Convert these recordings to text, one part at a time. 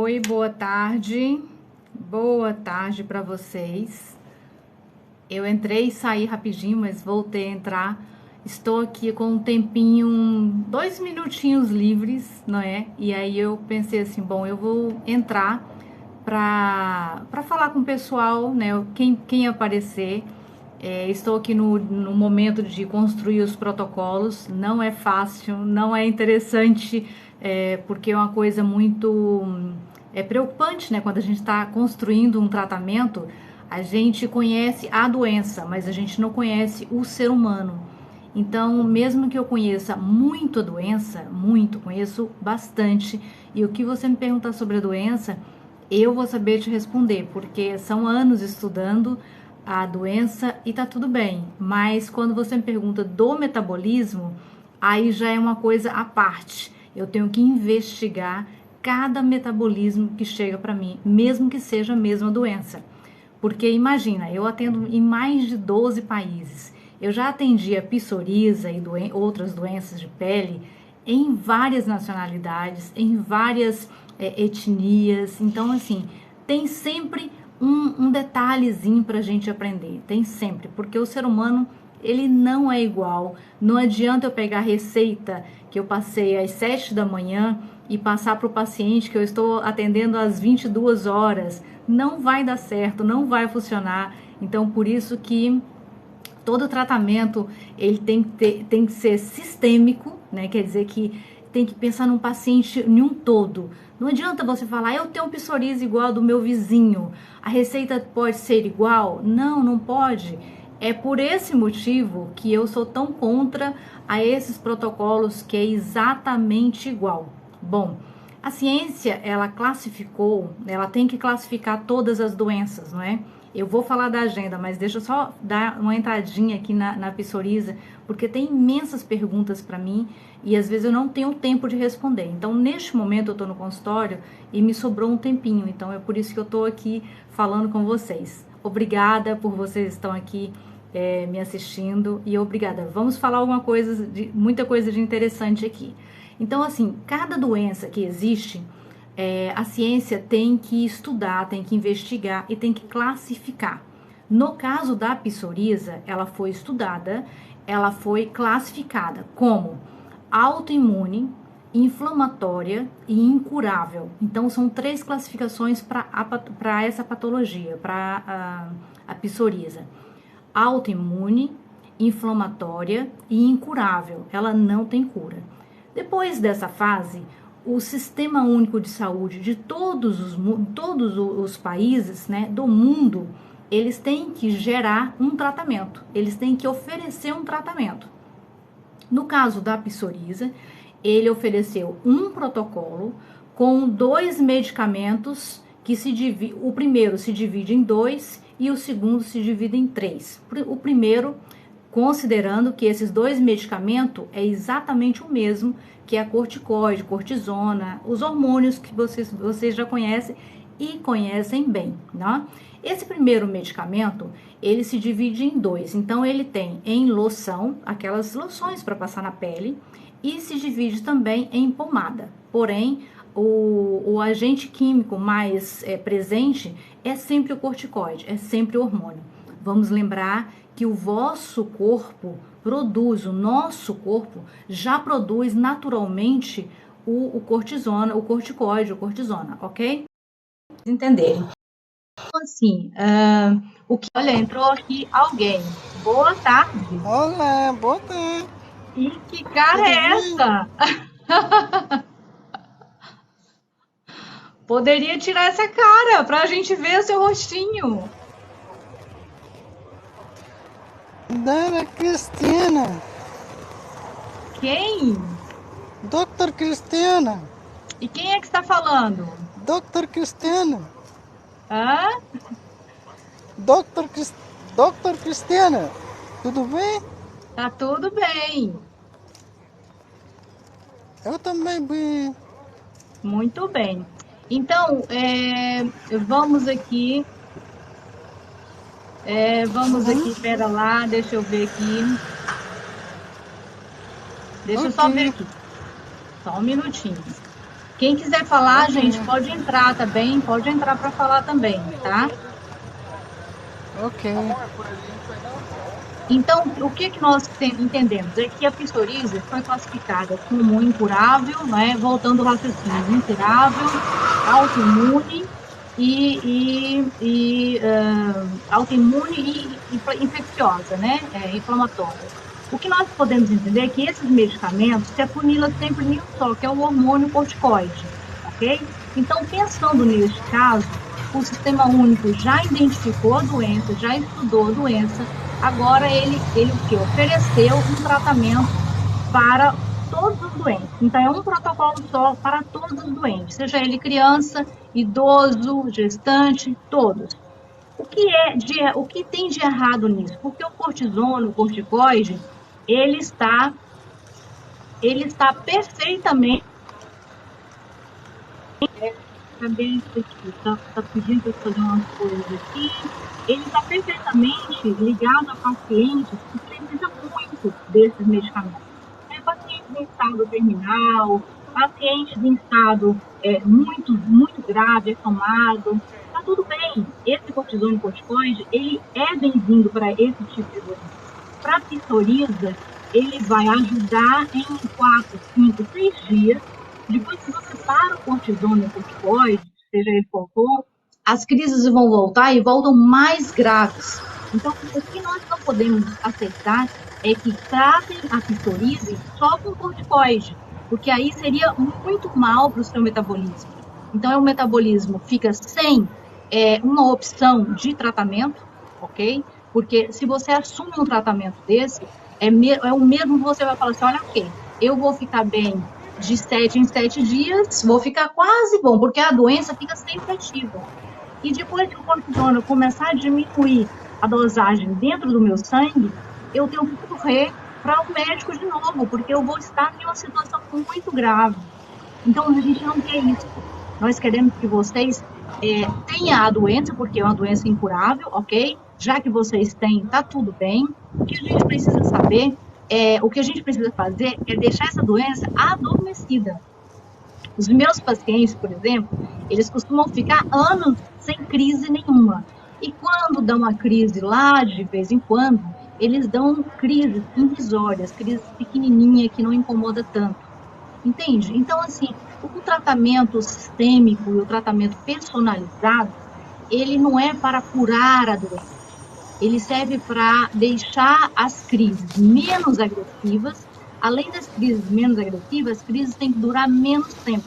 Oi, boa tarde. Boa tarde para vocês. Eu entrei e saí rapidinho, mas voltei a entrar. Estou aqui com um tempinho, 2 minutinhos livres, não é? E aí eu pensei assim, bom, eu vou entrar para falar com o pessoal, né? Quem aparecer. Estou aqui no momento de construir os protocolos. Não é fácil, não é interessante, porque é uma coisa muito preocupante, né? Quando a gente está construindo um tratamento, a gente conhece a doença, mas a gente não conhece o ser humano. Então, mesmo que eu conheça muito a doença, conheço bastante, e o que você me perguntar sobre a doença, eu vou saber te responder, porque são anos estudando a doença e tá tudo bem. Mas quando você me pergunta do metabolismo, aí já é uma coisa à parte. Eu tenho que investigar cada metabolismo que chega para mim, mesmo que seja a mesma doença. Porque imagina, eu atendo em mais de 12 países. Eu já atendi a psoríase e outras doenças de pele em várias nacionalidades, em várias etnias. Então, assim, tem sempre um detalhezinho para a gente aprender. Tem sempre, porque o ser humano, ele não é igual. Não adianta eu pegar a receita que eu passei às 7 da manhã e passar para o paciente que eu estou atendendo às 22 horas. Não vai dar certo, não vai funcionar. Então, por isso que todo tratamento ele tem que ser sistêmico, né? Quer dizer que tem que pensar num paciente em um todo. Não adianta você falar, eu tenho um psoríase igual do meu vizinho, a receita pode ser igual? Não, não pode. É por esse motivo que eu sou tão contra a esses protocolos que é exatamente igual. Bom, a ciência, ela classificou, ela tem que classificar todas as doenças, não é? Eu vou falar da agenda, mas deixa eu só dar uma entradinha aqui na psoríase, porque tem imensas perguntas para mim e às vezes eu não tenho tempo de responder. Então, neste momento, eu estou no consultório e me sobrou um tempinho. Então, é por isso que eu estou aqui falando com vocês. Obrigada por vocês estão aqui me assistindo e obrigada. Vamos falar muita coisa de interessante aqui. Então, assim, cada doença que existe, a ciência tem que estudar, tem que investigar e tem que classificar. No caso da psoríase, ela foi estudada, ela foi classificada como autoimune, inflamatória e incurável. Então, são 3 classificações para essa patologia, para a psoríase. Autoimune, inflamatória e incurável. Ela não tem cura. Depois dessa fase, o Sistema Único de Saúde de todos os países, né, do mundo, eles têm que gerar um tratamento, eles têm que oferecer um tratamento. No caso da psoríase, ele ofereceu um protocolo com 2 medicamentos que o primeiro se divide em 2 e o segundo se divide em 3. O primeiro, considerando que esses 2 medicamentos é exatamente o mesmo que a corticoide, cortisona, os hormônios que vocês já conhecem e conhecem bem, né? Esse primeiro medicamento, ele se divide em 2. Então, ele tem em loção, aquelas loções para passar na pele, e se divide também em pomada. Porém, o agente químico mais presente é sempre o corticoide, é sempre o hormônio. Vamos lembrar que o vosso corpo produz, o nosso corpo já produz naturalmente o cortisona, o corticoide, o cortisona, ok? Entenderem. Então, assim, olha, entrou aqui alguém. Boa tarde. Olá, boa tarde. E que cara é essa? Poderia tirar essa cara pra gente ver o seu rostinho. Dona Cristina. Quem? Dr. Cristina. E quem é que está falando? Dr. Cristina. Hã? Dr. Cristina. Tudo bem? Tá tudo bem. Eu também bem. Muito bem. Então, vamos aqui. Pera lá, deixa eu ver aqui. Deixa eu só ver aqui. Só um minutinho. Quem quiser falar, gente, pode entrar, tá bem? Pode entrar para falar também, tá? Ok. Então, o que nós entendemos? É que a psoríase foi classificada como incurável, né? Voltando ao raciocínio, incurável, autoimune autoimune e infecciosa, né? Inflamatória. O que nós podemos entender é que esses medicamentos se afunila sempre em um só, que é o hormônio corticoide, ok? Então, pensando neste caso, o Sistema Único já identificou a doença, já estudou a doença, agora ele o que? Ofereceu um tratamento para todos os doentes. Então, é um protocolo só para todos os doentes, seja ele criança, idoso, gestante, todos. O que tem de errado nisso? Porque o cortisona, o corticoide, ele está, ele está perfeitamente. Também isso aqui, está pedindo para fazer umas coisas aqui. Ele está perfeitamente ligado a pacientes que precisam muito desses medicamentos. Pacientes em estado terminal, pacientes em estado muito grave, acamado. Está tudo bem. Esse cortisone corticoide, ele é bem-vindo para esse tipo de doença. Para a psoríase, ele vai ajudar em 4, 5, 6 dias. Depois que você para o cortisone corticoide, seja ele qual for, as crises vão voltar e voltam mais graves. Então, o que nós não podemos aceitar é que tratem a psoríase só com corticoide, porque aí seria muito mal para o seu metabolismo. Então, o metabolismo fica sem uma opção de tratamento, ok? Porque se você assume um tratamento desse, é o mesmo que você vai falar assim, olha, ok, eu vou ficar bem de 7 em 7 dias, vou ficar quase bom, porque a doença fica sempre ativa. E depois que o cortisona começar a diminuir a dosagem dentro do meu sangue, eu tenho que correr para o médico de novo, porque eu vou estar em uma situação muito grave. Então, a gente não quer isso. Nós queremos que vocês tenham a doença, porque é uma doença incurável, ok? Já que vocês têm, tá tudo bem. O que a gente precisa saber o que a gente precisa fazer é deixar essa doença adormecida. Os meus pacientes, por exemplo, eles costumam ficar anos sem crise nenhuma. E quando dão uma crise lá, de vez em quando, eles dão crises irrisórias, crises pequenininhas que não incomoda tanto. Entende? Então, assim, o tratamento sistêmico e o tratamento personalizado, ele não é para curar a doença. Ele serve para deixar as crises menos agressivas. Além das crises menos agressivas, as crises têm que durar menos tempo.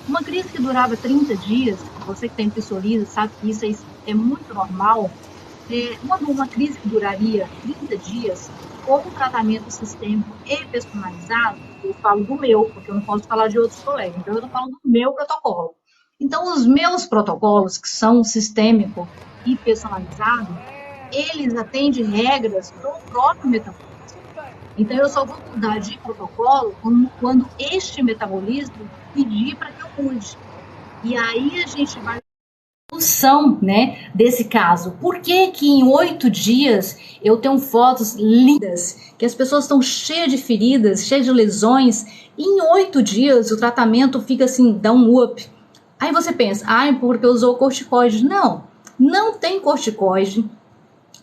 Uma crise que durava 30 dias, você que tem psoríase sabe que isso é muito normal. Uma crise que duraria 30 dias, com um tratamento sistêmico e personalizado, eu falo do meu, porque eu não posso falar de outros colegas, então eu estou falando do meu protocolo. Então, os meus protocolos, que são sistêmico e personalizado, eles atendem regras do próprio metabolismo. Então, eu só vou mudar de protocolo quando este metabolismo pedir para que eu mude. E aí a gente vai solução, né, desse caso. Por que que em 8 dias eu tenho fotos lindas, que as pessoas estão cheias de feridas, cheias de lesões, e em 8 dias o tratamento fica assim, dá um up. Aí você pensa, porque usou corticoide. Não, não tem corticoide,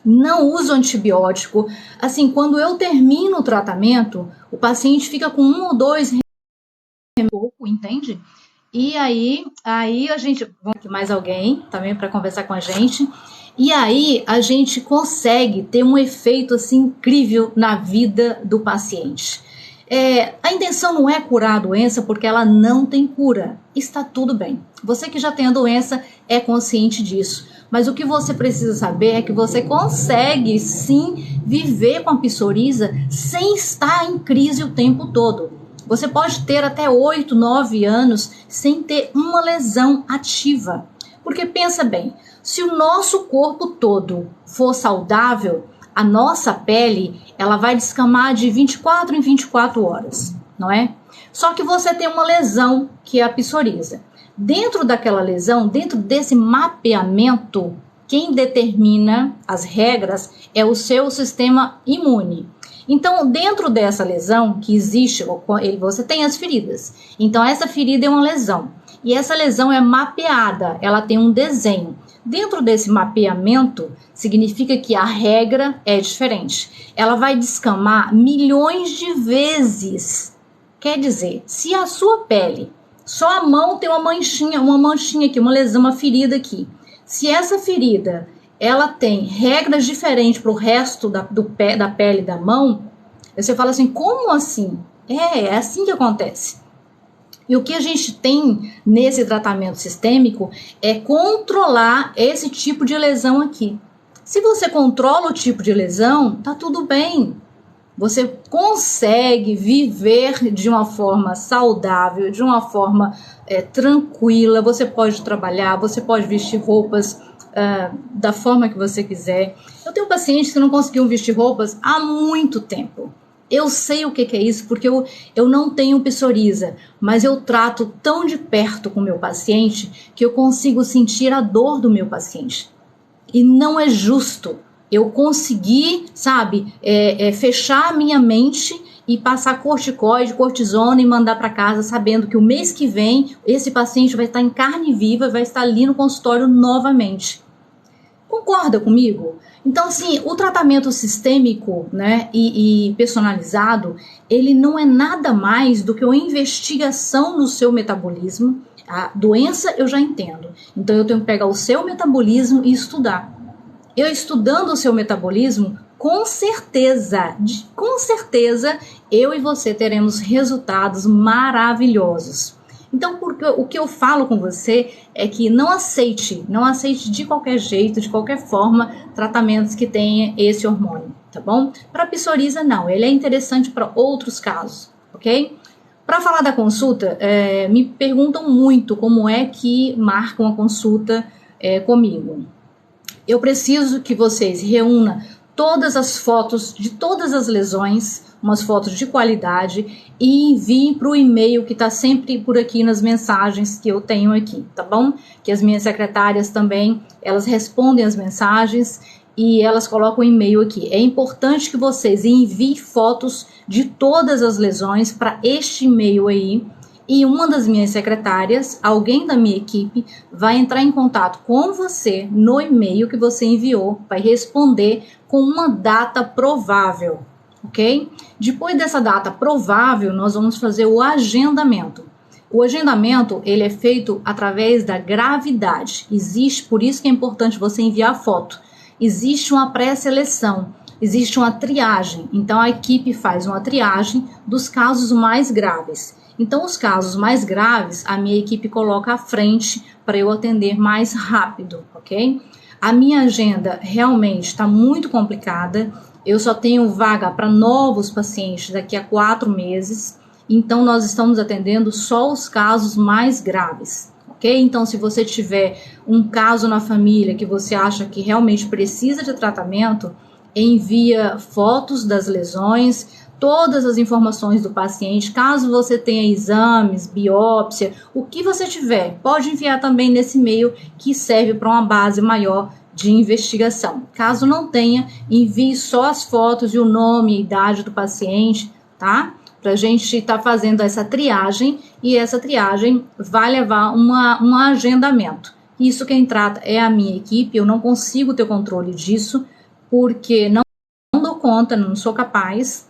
não uso antibiótico. Assim, quando eu termino o tratamento, o paciente fica com 1 ou 2 pouco, entende? E aí a gente, vamos aqui mais alguém também para conversar com a gente. E aí a gente consegue ter um efeito assim incrível na vida do paciente. A intenção não é curar a doença, porque ela não tem cura. Está tudo bem. Você que já tem a doença é consciente disso. Mas o que você precisa saber é que você consegue sim viver com a psoríase sem estar em crise o tempo todo. Você pode ter até 8, 9 anos sem ter uma lesão ativa. Porque pensa bem, se o nosso corpo todo for saudável, a nossa pele ela vai descamar de 24 em 24 horas, não é? Só que você tem uma lesão, que é a psoríase. Dentro daquela lesão, dentro desse mapeamento, quem determina as regras é o seu sistema imune. Então, dentro dessa lesão que existe, você tem as feridas. Então, essa ferida é uma lesão. E essa lesão é mapeada, ela tem um desenho. Dentro desse mapeamento, significa que a regra é diferente. Ela vai descamar milhões de vezes. Quer dizer, se a sua pele, só a mão tem uma manchinha aqui, uma lesão, uma ferida aqui. Se essa ferida, ela tem regras diferentes para o resto da pele da mão, você fala assim, como assim? É assim que acontece. E o que a gente tem nesse tratamento sistêmico é controlar esse tipo de lesão aqui. Se você controla o tipo de lesão, tá tudo bem. Você consegue viver de uma forma saudável, de uma forma tranquila. Você pode trabalhar, você pode vestir roupas da forma que você quiser. Eu tenho pacientes que não conseguiam vestir roupas há muito tempo. Eu sei o que é isso, porque eu não tenho psoríase, mas eu trato tão de perto com o meu paciente que eu consigo sentir a dor do meu paciente. E não é justo eu conseguir, fechar a minha mente e passar corticoide, cortisona e mandar para casa sabendo que o mês que vem esse paciente vai estar em carne viva, vai estar ali no consultório novamente. Concorda comigo? Então, assim, o tratamento sistêmico, né, e personalizado, ele não é nada mais do que uma investigação no seu metabolismo. A doença eu já entendo. Então, eu tenho que pegar o seu metabolismo e estudar. Eu estudando o seu metabolismo, com certeza, eu e você teremos resultados maravilhosos. Então, o que eu falo com você é que não aceite de qualquer jeito, de qualquer forma, tratamentos que tenham esse hormônio, tá bom? Para psoríase, não, ele é interessante para outros casos, ok? Para falar da consulta, me perguntam muito como é que marcam a consulta comigo. Eu preciso que vocês reúnam todas as fotos de todas as lesões, umas fotos de qualidade, e enviem para o e-mail que está sempre por aqui nas mensagens que eu tenho aqui, tá bom? Que as minhas secretárias também, elas respondem as mensagens e elas colocam o e-mail aqui. É importante que vocês enviem fotos de todas as lesões para este e-mail aí, e uma das minhas secretárias, alguém da minha equipe, vai entrar em contato com você no e-mail que você enviou, vai responder com uma data provável, ok? Depois dessa data provável, nós vamos fazer o agendamento. O agendamento, ele é feito através da gravidade. Existe, por isso que é importante você enviar a foto. Existe uma pré-seleção, existe uma triagem. Então, a equipe faz uma triagem dos casos mais graves. Então, os casos mais graves, a minha equipe coloca à frente para eu atender mais rápido, ok? A minha agenda realmente está muito complicada. Eu só tenho vaga para novos pacientes daqui a 4 meses. Então, nós estamos atendendo só os casos mais graves, ok? Então, se você tiver um caso na família que você acha que realmente precisa de tratamento, envia fotos das lesões, todas as informações do paciente, caso você tenha exames, biópsia, o que você tiver, pode enviar também nesse e-mail que serve para uma base maior de investigação. Caso não tenha, envie só as fotos e o nome e idade do paciente, tá? Para a gente estar fazendo essa triagem, e essa triagem vai levar um agendamento. Isso quem trata é a minha equipe, eu não consigo ter controle disso, porque não dou conta, não sou capaz.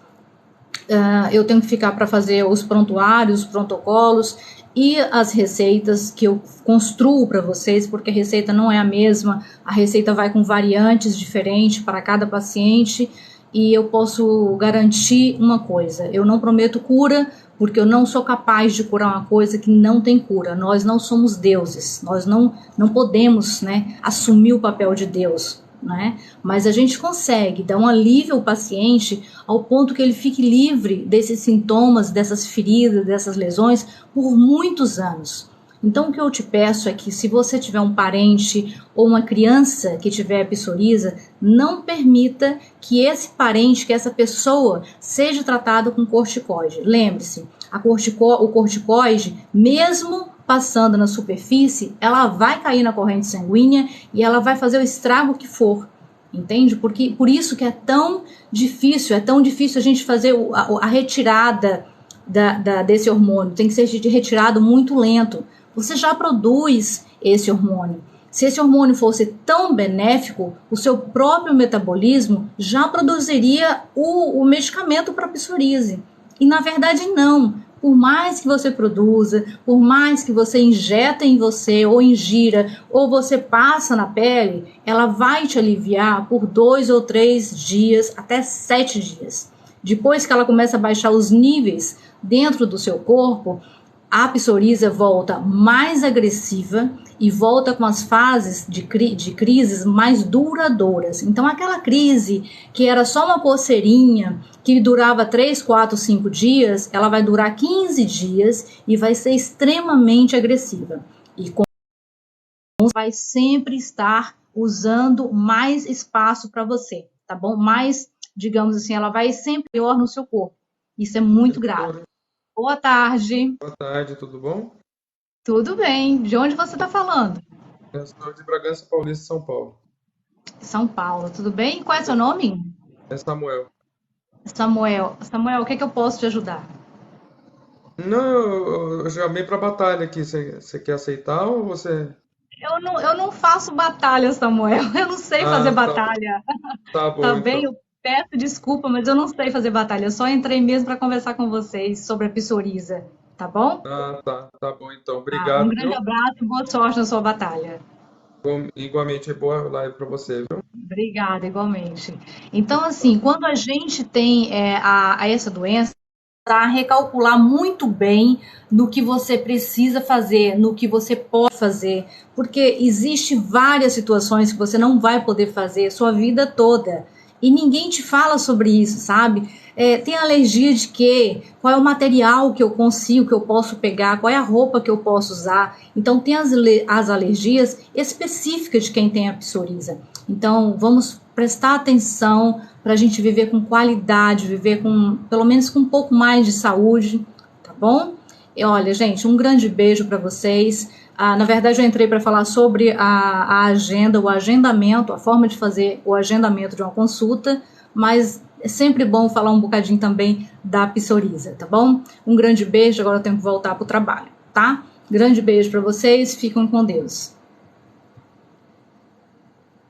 Eu tenho que ficar para fazer os prontuários, os protocolos e as receitas que eu construo para vocês, porque a receita não é a mesma, a receita vai com variantes diferentes para cada paciente, e eu posso garantir uma coisa: eu não prometo cura, porque eu não sou capaz de curar uma coisa que não tem cura. Nós não somos deuses, nós não podemos, né, assumir o papel de Deus, né? Mas a gente consegue dar um alívio ao paciente ao ponto que ele fique livre desses sintomas, dessas feridas, dessas lesões por muitos anos. Então, o que eu te peço é que, se você tiver um parente ou uma criança que tiver psoríase, não permita que esse parente, que essa pessoa seja tratado com corticoide. Lembre-se, o corticoide, mesmo passando na superfície, ela vai cair na corrente sanguínea e ela vai fazer o estrago que for. entende? Porque por isso que é tão difícil a gente fazer a retirada desse hormônio, tem que ser retirado muito lento. Você já produz esse hormônio. Se esse hormônio fosse tão benéfico, o seu próprio metabolismo já produziria o medicamento para a psoríase. E na verdade não. Por mais que você produza, por mais que você injeta em você, ou ingira, ou você passa na pele, ela vai te aliviar por 2 ou 3 dias, até 7 dias. Depois que ela começa a baixar os níveis dentro do seu corpo, a psoríase volta mais agressiva e volta com as fases de crises mais duradouras. Então, aquela crise que era só uma coceirinha, que durava 3, 4, 5 dias, ela vai durar 15 dias e vai ser extremamente agressiva. E vai sempre estar usando mais espaço para você, tá bom? Mais, digamos assim, ela vai sempre pior no seu corpo. Isso é muito grave. Boa tarde. Boa tarde, tudo bom? Tudo bem. De onde você está falando? Eu sou de Bragança Paulista, São Paulo. São Paulo, tudo bem? Qual é seu nome? É Samuel. Samuel. Samuel, o que é que eu posso te ajudar? Não, eu chamei para batalha aqui. Você quer aceitar ou você. Eu não faço batalha, Samuel. Eu não sei fazer Ah, batalha. tá Tá bom bem? então. Eu peço desculpa, mas eu não sei fazer batalha. Eu só entrei mesmo para conversar com vocês sobre a psoríase, tá bom? Ah, tá bom então. Um Obrigado, grande viu? abraço e boa sorte na sua batalha. Igualmente, boa live para você, viu? Obrigada, igualmente. Então, assim, quando a gente tem essa doença, para recalcular muito bem no que você precisa fazer, no que você pode fazer, porque existe várias situações que você não vai poder fazer sua vida toda e ninguém te fala sobre isso, sabe? Tem alergia de quê? Qual é o material que eu consigo, que eu posso pegar? Qual é a roupa que eu posso usar? Então tem as alergias específicas de quem tem a psoríase. Então vamos prestar atenção para a gente viver com qualidade, viver com, pelo menos com um pouco mais de saúde, tá bom? E olha, gente, um grande beijo para vocês. Na verdade, eu entrei para falar sobre a agenda, o agendamento, a forma de fazer o agendamento de uma consulta, mas é sempre bom falar um bocadinho também da psoríase, tá bom? Um grande beijo, agora eu tenho que voltar para o trabalho, tá? Grande beijo para vocês, fiquem com Deus.